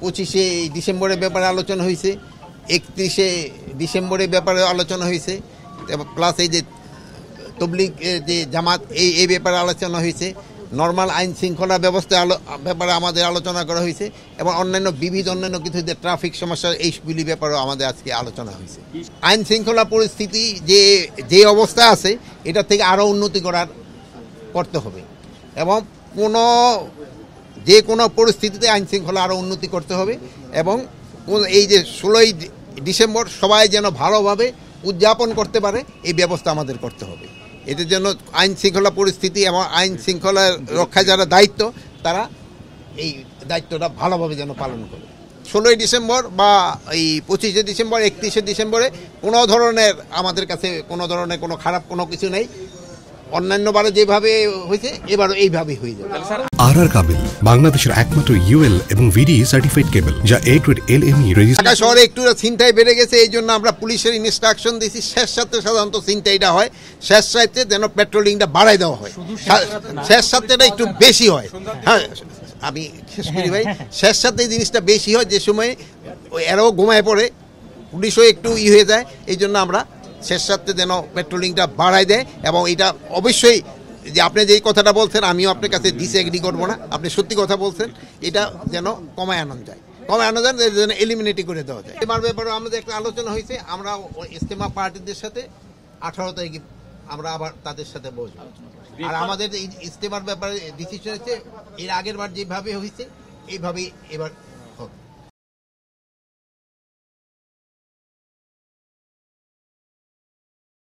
25শে ডিসেম্বরের ব্যাপারে আলোচনা হয়েছে, 31শে ডিসেম্বরের ব্যাপারে আলোচনা হয়েছে, প্লাস এই যে তবলিগ যে জামাত এই ব্যাপারে আলোচনা হয়েছে, নর্মাল আইন শৃঙ্খলা ব্যবস্থা ব্যাপারে আমাদের আলোচনা করা হয়েছে, এবং অন্যান্য অন্যান্য কিছু যে ট্রাফিক সমস্যা এইগুলি ব্যাপারেও আমাদের আজকে আলোচনা হয়েছে। আইন শৃঙ্খলা পরিস্থিতি যে অবস্থা আছে এটা থেকে আরও উন্নতি করতে হবে, এবং যে কোনো পরিস্থিতিতে আইন শৃঙ্খলা আরও উন্নতি করতে হবে, এবং এই যে 16ই ডিসেম্বর সবাই যেন ভালোভাবে উদযাপন করতে পারে এই ব্যবস্থা আমাদের করতে হবে। এটার জন্য আইন শৃঙ্খলা পরিস্থিতি এবং আইন শৃঙ্খলা রক্ষায় যারা দায়িত্ব তারা এই দায়িত্বটা ভালোভাবে যেন পালন করে। 16ই ডিসেম্বর বা এই 25শে ডিসেম্বর 31শে ডিসেম্বরে কোনো ধরনের আমাদের কাছে কোনো খারাপ কোনো কিছু নেই। অন্যান্যবারে যেভাবে হয়েছে এবারও এইভাবেই হয়ে যাবে। আর কাবেল বাংলাদেশের একমাত্র ইউএল এবং ভিডি সার্টিফাইড কেবল যা A grade LME registered. Dhaka শহরে একটু ছিনতাই বেড়ে গেছে, এই জন্য আমরা পুলিশের ইনস্ট্রাকশন দিয়েছি শেষ সাথে সাধারণত ছিনতাইটা হয়, শেষ সাথে যেন পেট্রোলিংটা বাড়াই দেওয়া হয়, শেষ সাথেটা একটু বেশি হয়। হ্যাঁ, আমি শেষ করি ভাই, শেষ সাথে এই জিনিসটা বেশি হয়, যে সময় এরাও ঘুমায় পড়ে, পুলিশও একটু হয়ে যায়, এই জন্য আমরা শেষ সাথে যেন পেট্রোলিংটা বাড়াই দেয়। এবং এটা অবশ্যই যে আপনি যেই কথাটা বলছেন আমিও আপনার কাছে ডিসএগ্রি করবো না, আপনি সত্যি কথা বলছেন, এটা যেন কমায় আনা যায়, এর জন্য এলিমিনেটই করে দেওয়া যায়। এবার ব্যাপারে আমাদের একটা আলোচনা হয়েছে, আমরা ইজতেমা পার্টিদের সাথে 18 তারিখে আমরা আবার তাদের সাথে বসবো। আর আমাদের ইজতেমার ব্যাপারে ডিসিশন হচ্ছে এর আগের বার যেভাবে হয়েছে এইভাবেই এবার